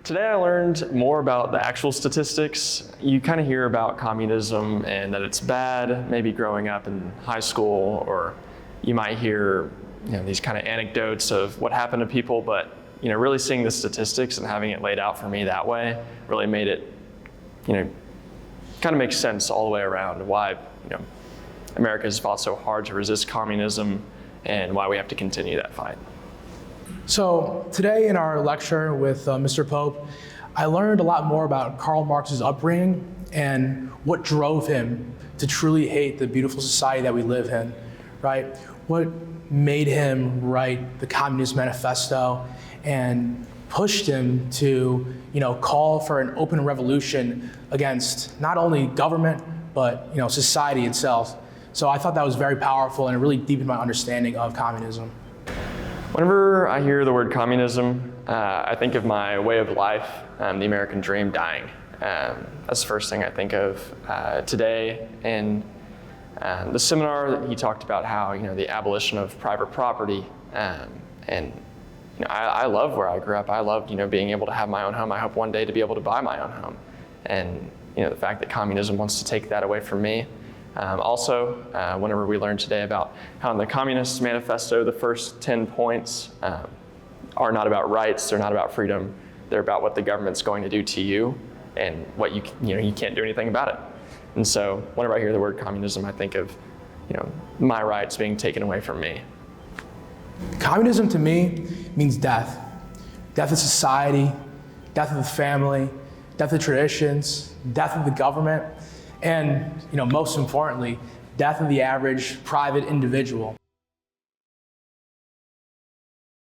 Today I learned more about the actual statistics. You kind of hear about communism and that it's bad, maybe growing up in high school, or you might hear these kind of anecdotes of what happened to people, but really seeing the statistics and having it laid out for me that way really made it kind of makes sense all the way around why America has fought so hard to resist communism and why we have to continue that fight. So today in our lecture with Mr. Pope, I learned a lot more about Karl Marx's upbringing and what drove him to truly hate the beautiful society that we live in, right? What made him write the Communist Manifesto and pushed him to call for an open revolution against not only government, but society itself. So I thought that was very powerful and it really deepened my understanding of communism. Whenever I hear the word communism, I think of my way of life, the American dream dying. That's the first thing I think of today. In the seminar, he talked about how the abolition of private property, and I love where I grew up. I loved being able to have my own home. I hope one day to be able to buy my own home, and the fact that communism wants to take that away from me. Also, whenever we learned today about how in the Communist Manifesto, the first 10 points are not about rights, they're not about freedom, they're about what the government's going to do to you and what you can't do anything about it. And so whenever I hear the word communism, I think of my rights being taken away from me. Communism to me means death. Death of society, death of the family, death of traditions, death of the government, and most importantly, death of the average private individual.